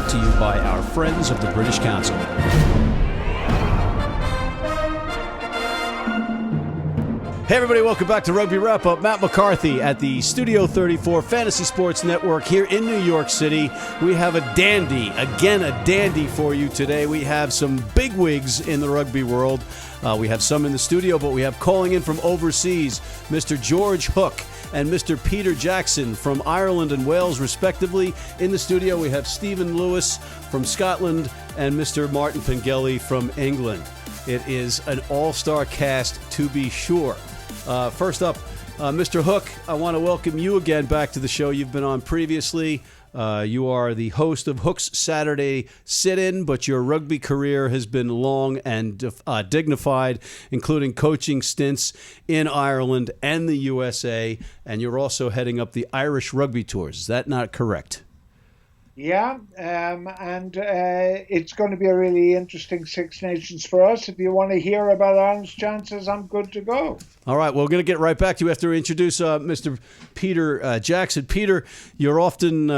brought to you by our friends of the British Council. Hey everybody, welcome back to Rugby Wrap-Up. Matt McCarthy at the Studio 34 Fantasy Sports Network here in New York City. We have a dandy for you today. We have some bigwigs in the rugby world. We have some in the studio, but we have calling in from overseas, Mr. George Hook and Mr. Peter Jackson from Ireland and Wales, respectively. In the studio, we have Stephen Lewis from Scotland and Mr. Martin Pengelly from England. It is an all-star cast, to be sure. First up, Mr. Hook, I want to welcome you again back to the show. You've been on previously. You are the host of Hook's Saturday Sit-In, but your rugby career has been long and dignified, including coaching stints in Ireland and the USA, and you're also heading up the Irish Rugby Tours. Is that not correct? Yeah, and it's going to be a really interesting Six Nations for us. If you want to hear about Ireland's chances, I'm good to go. All right, well, we're going to get right back to you after we introduce Mr. Peter Jackson. Peter, you're often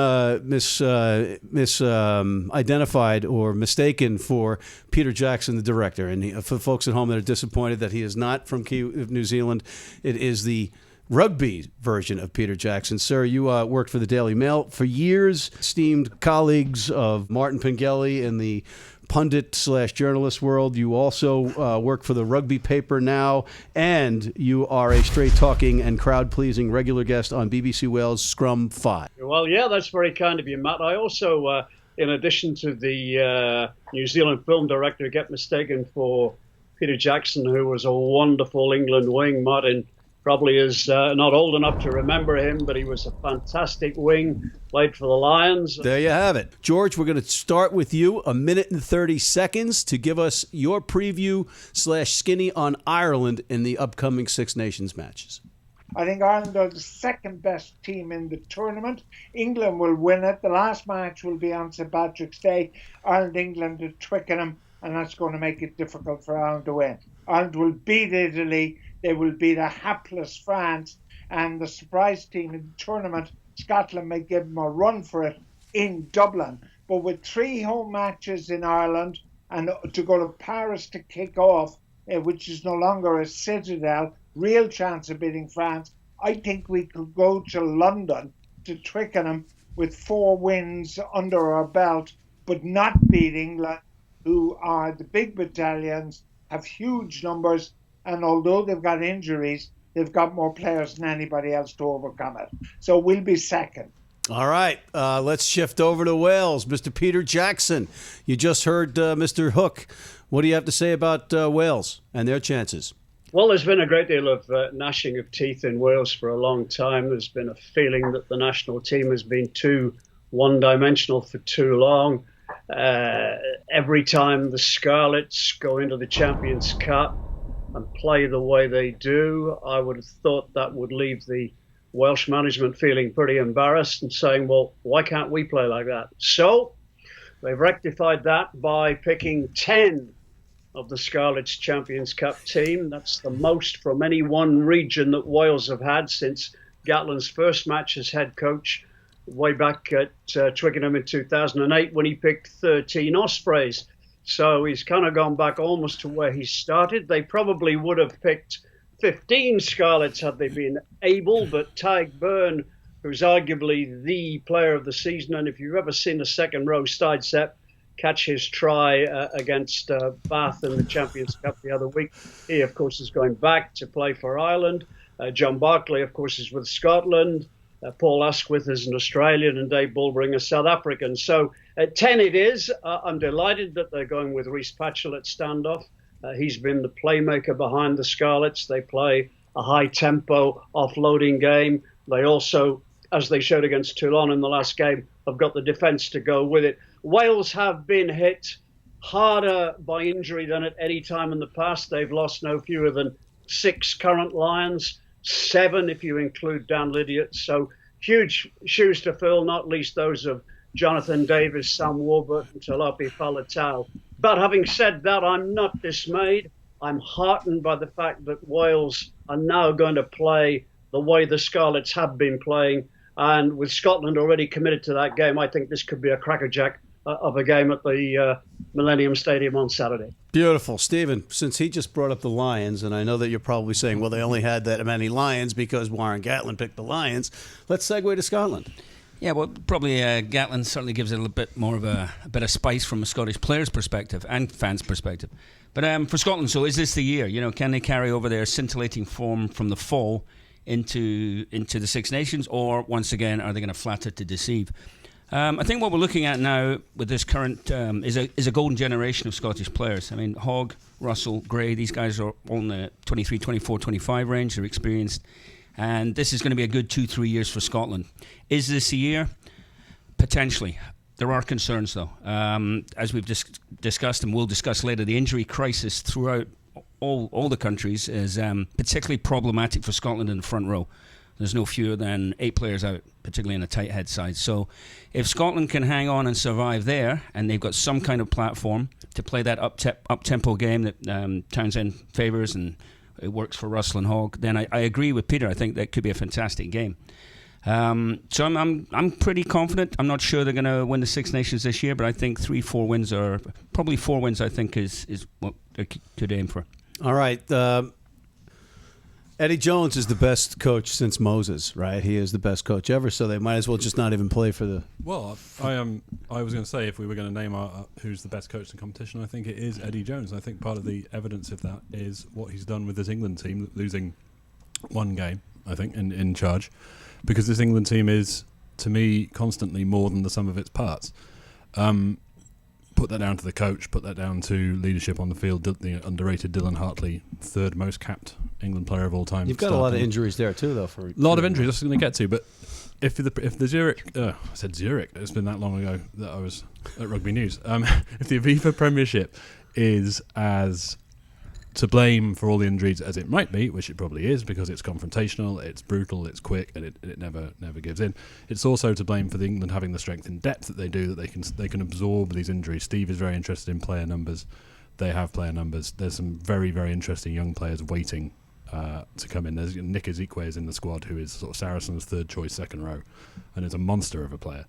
identified or mistaken for Peter Jackson, the director. And for folks at home that are disappointed that he is not from New Zealand, it is the rugby version of Peter Jackson. Sir, you worked for the Daily Mail for years, esteemed colleagues of Martin Pengelly in the pundit/journalist world. You also work for the rugby paper now, and you are a straight-talking and crowd-pleasing regular guest on BBC Wales Scrum 5. Well, yeah, that's very kind of you, Matt. I also, in addition to the New Zealand film director, get mistaken for Peter Jackson, who was a wonderful England wing. Martin probably is not old enough to remember him, but he was a fantastic wing, played for the Lions. There you have it. George, we're going to start with you, 1 minute and 30 seconds to give us your preview/skinny on Ireland in the upcoming Six Nations matches. I think Ireland are the second best team in the tournament. England will win it. The last match will be on St. Patrick's Day. Ireland-England at Twickenham, and that's going to make it difficult for Ireland to win. Ireland will beat Italy. They will beat a hapless France, and the surprise team in the tournament, Scotland, may give them a run for it in Dublin. But with 3 home matches in Ireland and to go to Paris to kick off, which is no longer a citadel, real chance of beating France, I think we could go to London, to Twickenham, with 4 wins under our belt, but not beat England, who are the big battalions, have huge numbers, and although they've got injuries, they've got more players than anybody else to overcome it. So we'll be second. All right, let's shift over to Wales. Mr. Peter Jackson, you just heard Mr. Hook. What do you have to say about Wales and their chances? Well, there's been a great deal of gnashing of teeth in Wales for a long time. There's been a feeling that the national team has been too one-dimensional for too long. Every time the Scarlets go into the Champions Cup and play the way they do, I would have thought that would leave the Welsh management feeling pretty embarrassed and saying, well, why can't we play like that? So they've rectified that by picking 10 of the Scarlets Champions Cup team. That's the most from any one region that Wales have had since Gatland's first match as head coach way back at Twickenham in 2008 when he picked 13 Ospreys. So he's kind of gone back almost to where he started. They probably would have picked 15 Scarlets had they been able, but Tyg Byrne, who's arguably the player of the season, and if you've ever seen a second row sidestep catch his try against Bath in the Champions Cup the other week, he, of course, is going back to play for Ireland. John Barclay, of course, is with Scotland. Paul Asquith is an Australian, and Dave Bulbring is South African. So at 10 it is. I'm delighted that they're going with Rhys Patchell at standoff. He's been the playmaker behind the Scarlets. They play a high-tempo offloading game. They also, as they showed against Toulon in the last game, have got the defence to go with it. Wales have been hit harder by injury than at any time in the past. They've lost no fewer than 6 current Lions, 7 if you include Dan Lydiate. So huge shoes to fill, not least those of Jonathan Davis, Sam Warburton, and Talapi Faletau. But having said that, I'm not dismayed. I'm heartened by the fact that Wales are now going to play the way the Scarlets have been playing. And with Scotland already committed to that game, I think this could be a crackerjack of a game at the Millennium Stadium on Saturday. Beautiful. Stephen, since he just brought up the Lions, and I know that you're probably saying, well, they only had that many Lions because Warren Gatland picked the Lions, let's segue to Scotland. Yeah, well, probably Gatland certainly gives it a little bit more of a bit of spice from a Scottish player's perspective and fans' perspective. But for Scotland, so is this the year? Can they carry over their scintillating form from the fall into the Six Nations, or once again are they going to flatter to deceive? I think what we're looking at now with this current is a golden generation of Scottish players. I mean, Hogg, Russell, Gray, these guys are all in the 23, 24, 25 range. They're experienced. And this is going to be a good 2-3 years for Scotland. Is this a year? Potentially. There are concerns, though. As we've discussed and we'll discuss later, the injury crisis throughout all the countries is particularly problematic for Scotland in the front row. There's no fewer than 8 players out, particularly in a tight head side. So if Scotland can hang on and survive there, and they've got some kind of platform to play that up-tempo game that Townsend favours and it works for Russell and Hogg, then I agree with Peter. I think that could be a fantastic game. So I'm pretty confident. I'm not sure they're going to win the Six Nations this year, but I think 3-4 wins are probably 4 wins. I think is what they could aim for. All right. Eddie Jones is the best coach since Moses, right? He is the best coach ever, so they might as well just not even play for the... Well, I was going to say, if we were going to name who's the best coach in competition, I think it is Eddie Jones. I think part of the evidence of that is what he's done with this England team, losing one game, I think, in charge, because this England team is, to me, constantly more than the sum of its parts. Put that down to the coach, put that down to leadership on the field. The underrated Dylan Hartley, third most capped England player of all time. You've got a lot of injuries there too, though. A lot of injuries. That's going to get to. But if the Zurich, I said Zurich. It's been that long ago that I was at Rugby News. If the Aviva Premiership is as to blame for all the injuries as it might be, which it probably is, because it's confrontational, it's brutal, it's quick, and it never gives in. It's also to blame for the England having the strength in depth that they do, that they can absorb these injuries. Steve is very interested in player numbers. They have player numbers. There's some very, very interesting young players waiting to come in. There's Nick Ezekwe is in the squad, who is sort of Saracen's third choice second row, and is a monster of a player,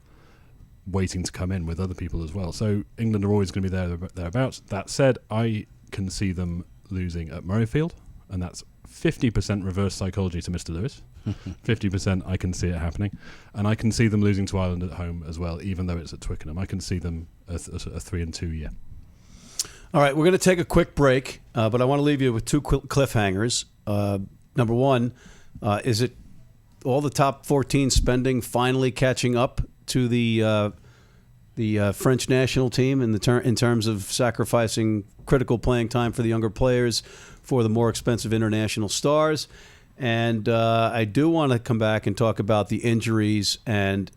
waiting to come in with other people as well. So England are always going to be thereabouts. That said, I can see them losing at Murrayfield, and that's 50% reverse psychology to Mr. Lewis. 50% I can see it happening, and I can see them losing to Ireland at home as well, even though it's at Twickenham. I can see them a 3-2 year. All right, we're going to take a quick break, but I want to leave you with 2 cliffhangers. Number one, is it all the top 14 spending finally catching up to the French national team in terms of sacrificing critical playing time for the younger players for the more expensive international stars? And I do want to come back and talk about the injuries and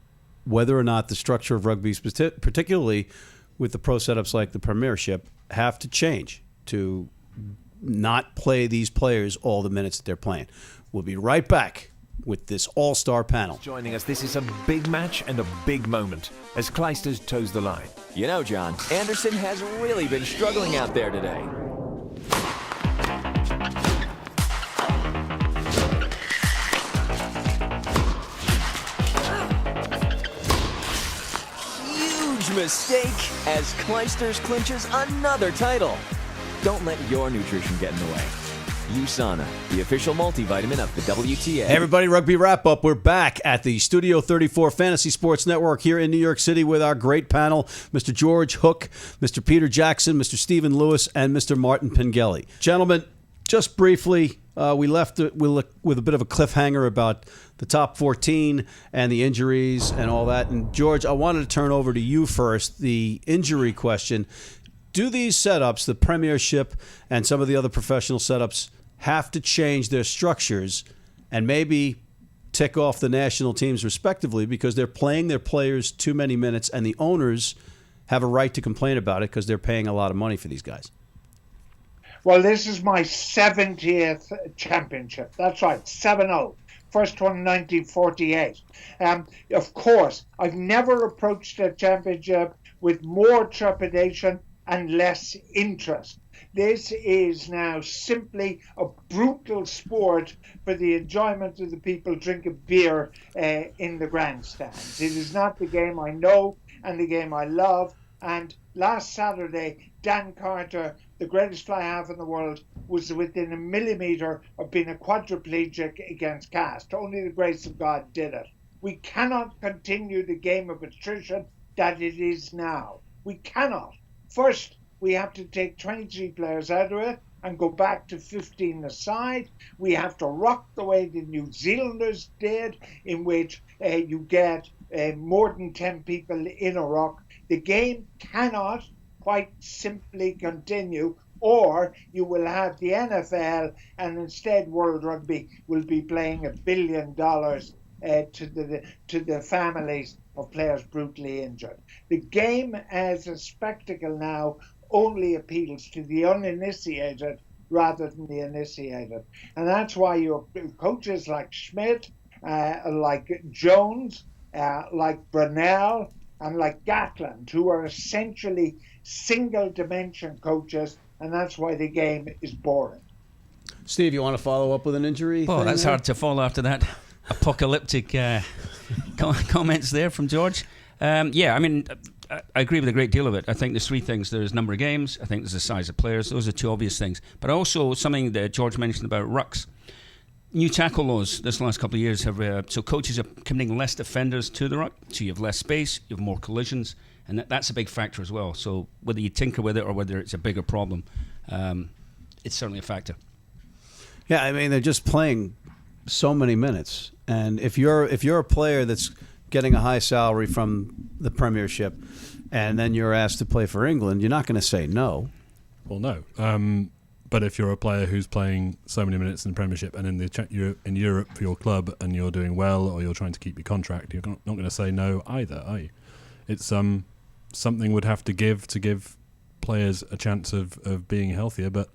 whether or not the structure of rugby, particularly with the pro setups like the Premiership, have to change to not play these players all the minutes that they're playing. We'll be right back with this all-star panel. Joining us, this is a big match and a big moment as Clijsters toes the line. You know, John, Anderson has really been struggling out there today. Huge mistake as Clijsters clinches another title. Don't let your nutrition get in the way. USANA, the official multivitamin of the WTA. Hey everybody, Rugby Wrap-Up. We're back at the Studio 34 Fantasy Sports Network here in New York City with our great panel, Mr. George Hook, Mr. Peter Jackson, Mr. Stephen Lewis, and Mr. Martin Pengelly. Gentlemen, just briefly, we left with a bit of a cliffhanger about the top 14 and the injuries and all that. And George, I wanted to turn over to you first, the injury question. Do these setups, the Premiership and some of the other professional setups, have to change their structures and maybe tick off the national teams respectively because they're playing their players too many minutes and the owners have a right to complain about it because they're paying a lot of money for these guys? Well, this is my 70th championship. That's right, 7-0. First one in 1948. Of course, I've never approached a championship with more trepidation and less interest. This is now simply a brutal sport for the enjoyment of the people drinking beer in the grandstands. It is not the game I know and the game I love. And last Saturday, Dan Carter, the greatest fly half in the world, was within a millimetre of being a quadriplegic against Cast. Only the grace of God did it. We cannot continue the game of attrition that it is now. We cannot. First, we have to take 23 players out of it and go back to 15 aside. We have to rock the way the New Zealanders did, in which you get more than 10 people in a rock. The game cannot quite simply continue, or you will have the NFL, and instead World Rugby will be playing $1 billion to the families of players brutally injured. The game as a spectacle now only appeals to the uninitiated rather than the initiated. And that's why your coaches like Schmidt, like Jones, like Brunel, and like Gatland, who are essentially single-dimension coaches, and that's why the game is boring. Steve, you want to follow up with an injury? Well, that's hard to follow after that apocalyptic comments there from George. Yeah, I mean, I agree with a great deal of it. I think there's three things. There's number of games. I think there's the size of players. Those are two obvious things. But also something that George mentioned about rucks. New tackle laws this last couple of years have so coaches are committing less defenders to the ruck, so you have less space, you have more collisions, and that's a big factor as well. So whether you tinker with it or whether it's a bigger problem, it's certainly a factor. Yeah, I mean, they're just playing so many minutes, and if you're a player that's getting a high salary from the Premiership, and then you're asked to play for England, you're not going to say no. Well, no. But if you're a player who's playing so many minutes in the Premiership and in Europe for your club and you're doing well or you're trying to keep your contract, you're not going to say no either, are you? It's something would have to give players a chance of being healthier, but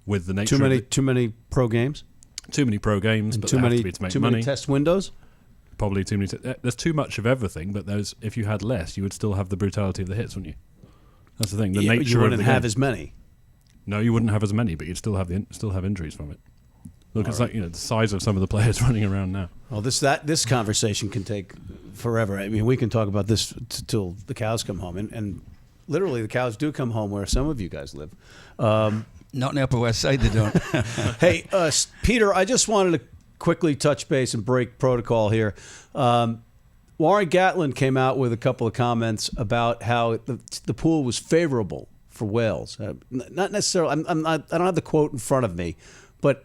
with the nature too many pro games, and but too many to make too money. Many test windows. Probably too many. There's too much of everything, but if you had less, you would still have the brutality of the hits, wouldn't you? That's the thing. The nature you wouldn't of the have game. as many. No, you wouldn't have as many, but you'd still have injuries from it. Look, it's like the size of some of the players running around now. Well, this conversation can take forever. I mean, we can talk about this till the cows come home, and literally the cows do come home where some of you guys live. Not in the Upper West Side, they don't. Hey, Peter, I just wanted to quickly touch base and break protocol here. Warren Gatland came out with a couple of comments about how the pool was favorable for Wales. Not necessarily. I don't have the quote in front of me, but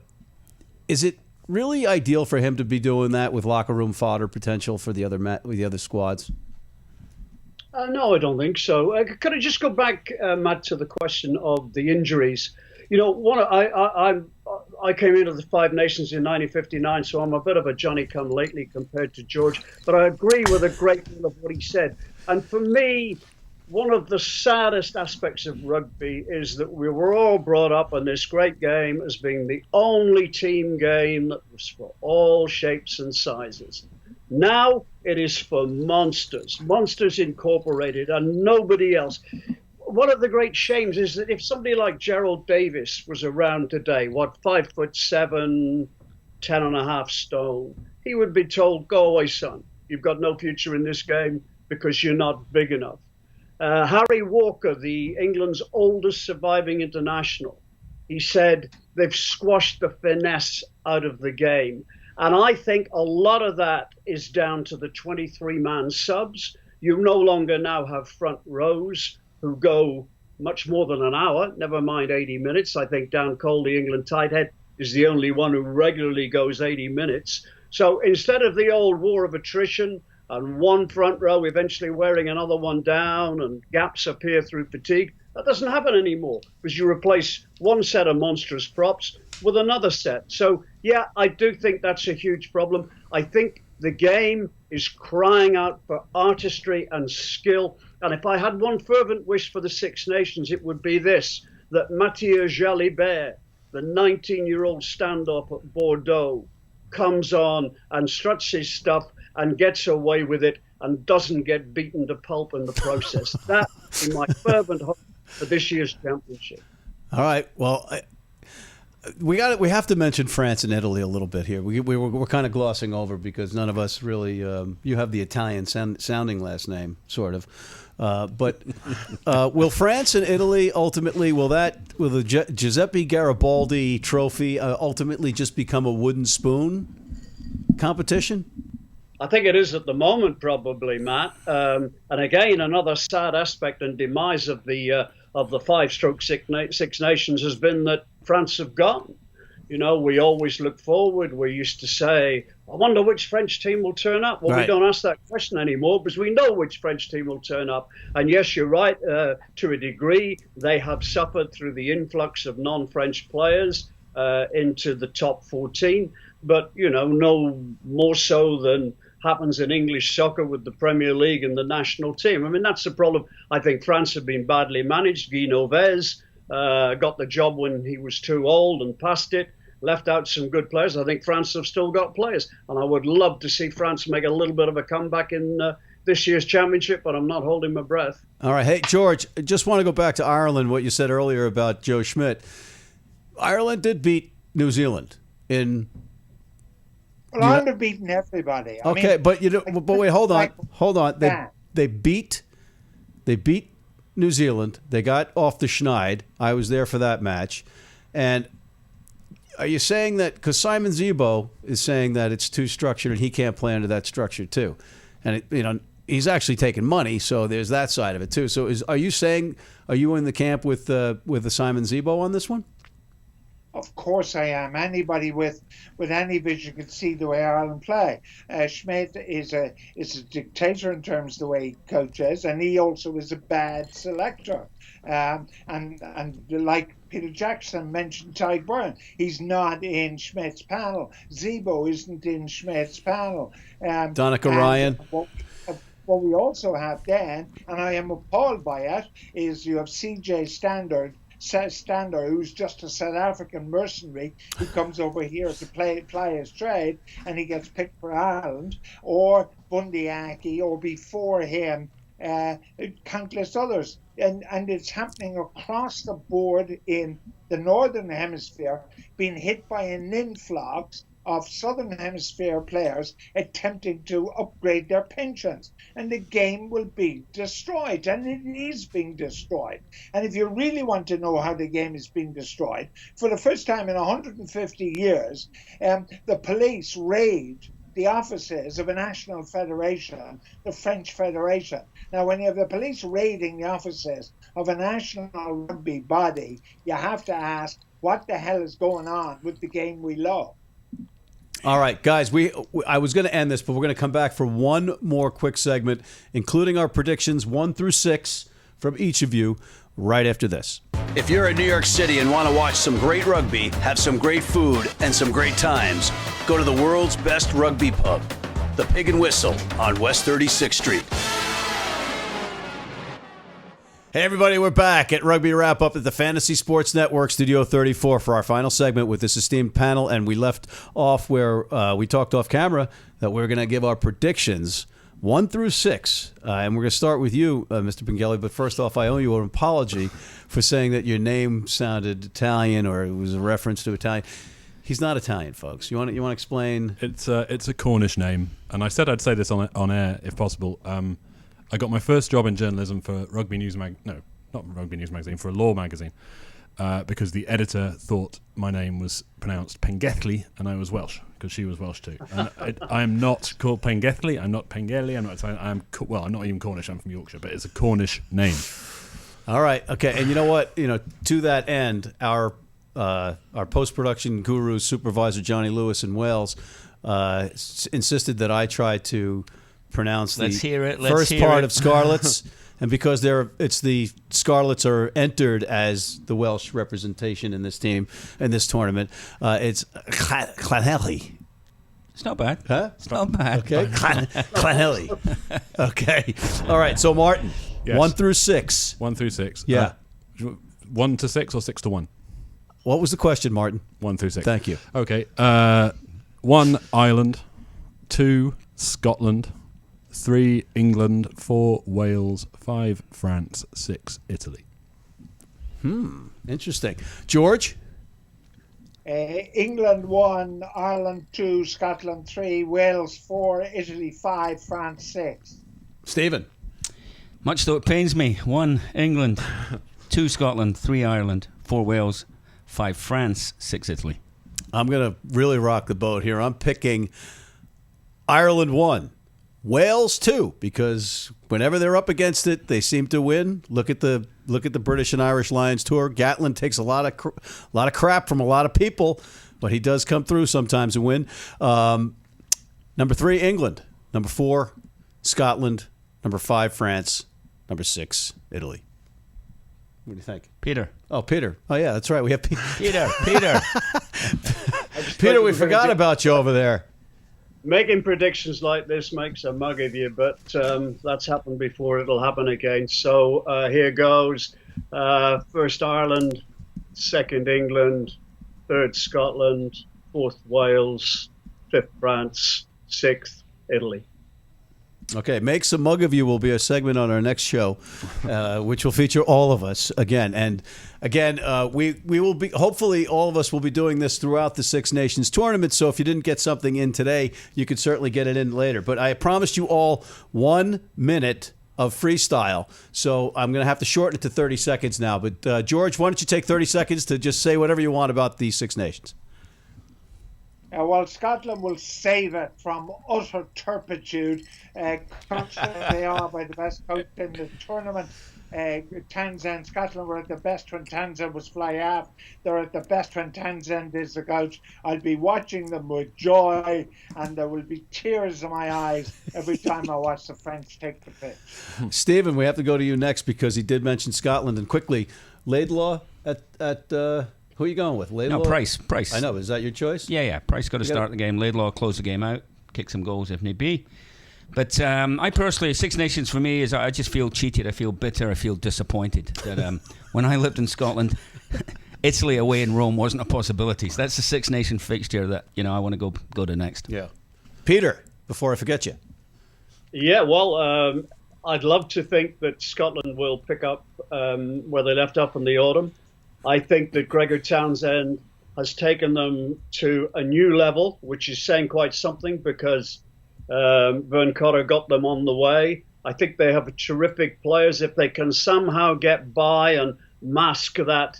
is it really ideal for him to be doing that with locker room fodder potential for the other squads? No, I don't think so. Could I just go back, Matt, to the question of the injuries? You know, I came into the Five Nations in 1959, so I'm a bit of a Johnny-come-lately compared to George, but I agree with a great deal of what he said. And for me, one of the saddest aspects of rugby is that we were all brought up in this great game as being the only team game that was for all shapes and sizes. Now it is for monsters incorporated, and nobody else. One of the great shames is that if somebody like Gerald Davis was around today, 5'7", 10.5 stone, he would be told, "Go away, son. You've got no future in this game because you're not big enough." Harry Walker, the England's oldest surviving international, he said they've squashed the finesse out of the game. And I think a lot of that is down to the 23-man subs. You no longer now have front rows who go much more than an hour, never mind 80 minutes. I think Dan Cole, the England tight head, is the only one who regularly goes 80 minutes. So instead of the old war of attrition and one front row eventually wearing another one down and gaps appear through fatigue, that doesn't happen anymore because you replace one set of monstrous props with another set. So, yeah, I do think that's a huge problem. I think the game is crying out for artistry and skill. And if I had one fervent wish for the Six Nations, it would be this, that Mathieu Jalibert, the 19-year-old stand-up at Bordeaux, comes on and struts his stuff and gets away with it and doesn't get beaten to pulp in the process. That is my fervent hope for this year's championship. All right. Well, We have to mention France and Italy a little bit here. We're kind of glossing over because none of us really. You have the Italian sounding last name, sort of. But will France and Italy ultimately will the Giuseppe Garibaldi trophy ultimately just become a wooden spoon competition? I think it is at the moment, probably, Matt. And again, another sad aspect and demise of the 5-stroke Six Nations has been that France have gone. You know, we always look forward. We used to say, I wonder which French team will turn up. Well, We don't ask that question anymore because we know which French team will turn up. And yes, you're right, to a degree, they have suffered through the influx of non-French players into the top 14. But, you know, no more so than happens in English soccer with the Premier League and the national team. I mean, that's the problem. I think France have been badly managed. Guy Novez got the job when he was too old and passed it, left out some good players. I think France have still got players, and I would love to see France make a little bit of a comeback in this year's championship, but I'm not holding my breath. All right. Hey, George, just want to go back to Ireland, what you said earlier about Joe Schmidt. Ireland did beat New Zealand in... Well, Ireland have beaten everybody. Okay, but wait, hold on. They beat New Zealand. They got off the schneid. I was there for that match. And are you saying that because Simon Zebo is saying that it's too structured and he can't play under that structure too, and he's actually taking money, so there's that side of it too. So are you in the camp with the Simon Zebo on this one? Of course I am. Anybody with any vision can see the way Ireland play. Schmidt is a dictator in terms of the way he coaches, and he also is a bad selector. And like Peter Jackson mentioned, Ty Byrne, he's not in Schmidt's panel. Zebo isn't in Schmidt's panel. Donica Ryan. What we also have then, and I am appalled by it, is you have CJ Stander, who's just a South African mercenary who comes over here to play his trade, and he gets picked for Ireland, or Bundyaki, or before him, countless others. And it's happening across the board in the Northern Hemisphere, being hit by an influx of Southern Hemisphere players attempting to upgrade their pensions. And the game will be destroyed, and it is being destroyed. And if you really want to know how the game is being destroyed, for the first time in 150 years, the police raid the offices of a national federation, the French Federation. Now, when you have the police raiding the offices of a national rugby body, you have to ask, what the hell is going on with the game we love? All right, guys, I was going to end this, but we're going to come back for one more quick segment, including our predictions 1 through 6 from each of you right after this. If you're in New York City and want to watch some great rugby, have some great food, and some great times, go to the world's best rugby pub, the Pig and Whistle on West 36th Street. Hey, everybody, we're back at Rugby Wrap Up at the Fantasy Sports Network, Studio 34, for our final segment with this esteemed panel. And we left off where we talked off camera that we're going to give our predictions 1 through 6. And we're going to start with you, Mr. Pengelly. But first off, I owe you an apology for saying that your name sounded Italian or it was a reference to Italian. He's not Italian, folks. You want to explain? It's a Cornish name. And I said I'd say this on air if possible. I got my first job in journalism for Rugby News Magazine, for a law magazine, because the editor thought my name was pronounced Pengelly and I was Welsh, because she was Welsh too. And I am not called Pengelly, I'm not Pengelly, I'm not Italian, I'm not even Cornish, I'm from Yorkshire, but it's a Cornish name. All right, okay, and you know what? To that end, our post-production guru, supervisor Johnny Lewis in Wales, insisted that I try to pronounce the first part of Scarlets, and because it's the Scarlets are entered as the Welsh representation in this team in this tournament. It's Clanhelly. It's not bad. Huh? It's not bad. Okay, Clanhelly. Okay, all right. So Martin, yes. 1 through 6. 1 through 6. Yeah. 1 to 6 or 6 to 1? What was the question, Martin? 1 through 6. Thank you. Okay. 1 Ireland, 2 Scotland, 3 England, 4 Wales, 5 France, 6 Italy. Interesting. George? England 1, Ireland 2, Scotland 3, Wales 4, Italy 5, France 6. Stephen. Much though it pains me, 1 England, 2 Scotland, 3 Ireland, 4 Wales, 5 France, 6 Italy. I'm going to really rock the boat here. I'm picking Ireland 1, Wales 2, because whenever they're up against it, they seem to win. Look at the British and Irish Lions tour. Gatlin takes a lot of crap from a lot of people, but he does come through sometimes and win. Number 3, England. Number 4, Scotland. Number 5, France. Number 6, Italy. What do you think? Peter. Oh, Peter. Oh, yeah, that's right. We have Peter. Peter. Peter, we forgot about you over there. Making predictions like this makes a mug of you, but that's happened before. It'll happen again. So here goes. First Ireland, second England, third Scotland, fourth Wales, fifth France, sixth Italy. Okay, Makes a Mug of You will be a segment on our next show, which will feature all of us again. And again, we will be, hopefully all of us will be doing this throughout the Six Nations tournament. So if you didn't get something in today, you could certainly get it in later. But I promised you all 1 minute of freestyle. So I'm going to have to shorten it to 30 seconds now. But George, why don't you take 30 seconds to just say whatever you want about the Six Nations? Well, Scotland will save it from utter turpitude. Coached they are by the best coach in the tournament. Townsend, Scotland were at the best when Townsend was fly half. They're at the best when Townsend is the coach. I'll be watching them with joy, and there will be tears in my eyes every time I watch the French take the pitch. Stephen, we have to go to you next because he did mention Scotland. And quickly, Laidlaw at who are you going with? Laidlaw? No, Price. I know. Is that your choice? Yeah. Price got to start the game. Laidlaw close the game out, kick some goals if need be. But I personally, Six Nations for me is I just feel cheated. I feel bitter. I feel disappointed that when I lived in Scotland, Italy away in Rome wasn't a possibility. So that's the Six Nation fixture that I want to go to next. Yeah, Peter. Before I forget you. Yeah, well, I'd love to think that Scotland will pick up where they left off in the autumn. I think that Gregor Townsend has taken them to a new level, which is saying quite something because Vern Cotter got them on the way. I think they have terrific players. If they can somehow get by and mask that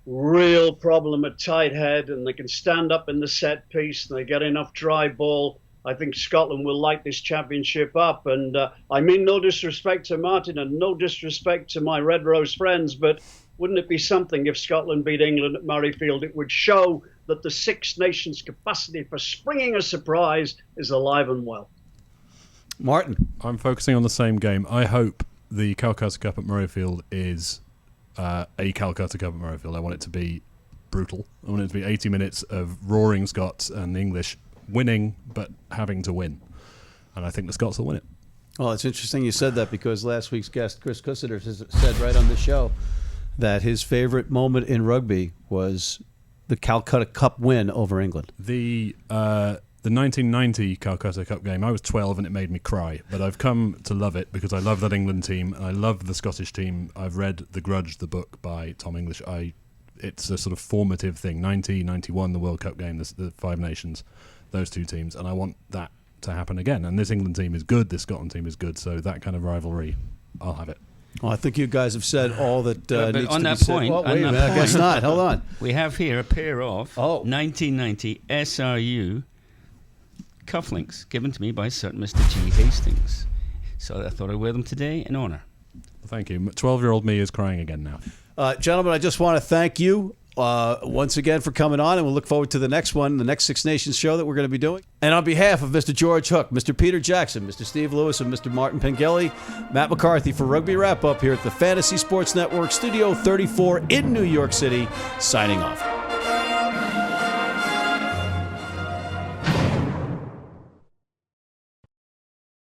real problem at tight head and they can stand up in the set piece and they get enough dry ball, I think Scotland will light this championship up. And I mean no disrespect to Martin and no disrespect to my Red Rose friends, but wouldn't it be something if Scotland beat England at Murrayfield? It would show that the Six Nations capacity for springing a surprise is alive and well. Martin. I'm focusing on the same game. I hope the Calcutta Cup at Murrayfield is a Calcutta Cup at Murrayfield. I want it to be brutal. I want it to be 80 minutes of roaring Scots and the English winning, but having to win. And I think the Scots will win it. Well, it's interesting you said that because last week's guest, Chris Cussiter, said right on the show that his favorite moment in rugby was the Calcutta Cup win over England. The 1990 Calcutta Cup game, I was 12 and it made me cry, but I've come to love it because I love that England team and I love the Scottish team. I've read The Grudge, the book by Tom English. It's a sort of formative thing. 90, 91, the World Cup game, the Five Nations, those two teams, and I want that to happen again. And this England team is good, this Scotland team is good, so that kind of rivalry, I'll have it. Well, I think you guys have said all that needs on to that be point, said. Well, wait a minute, I guess not. Hold on. We have here a pair of 1990 SRU cufflinks given to me by certain Mr. G. Hastings. So I thought I'd wear them today in honour. Thank you. 12-year-old me is crying again now. Gentlemen, I just want to thank you once again for coming on, and we'll look forward to the next one, the next Six Nations show that we're going to be doing. And on behalf of Mr. George Hook, Mr. Peter Jackson, Mr. Steve Lewis, and Mr. Martin Pengelly, Matt McCarthy for Rugby Wrap Up here at the Fantasy Sports Network, Studio 34 in New York City, signing off.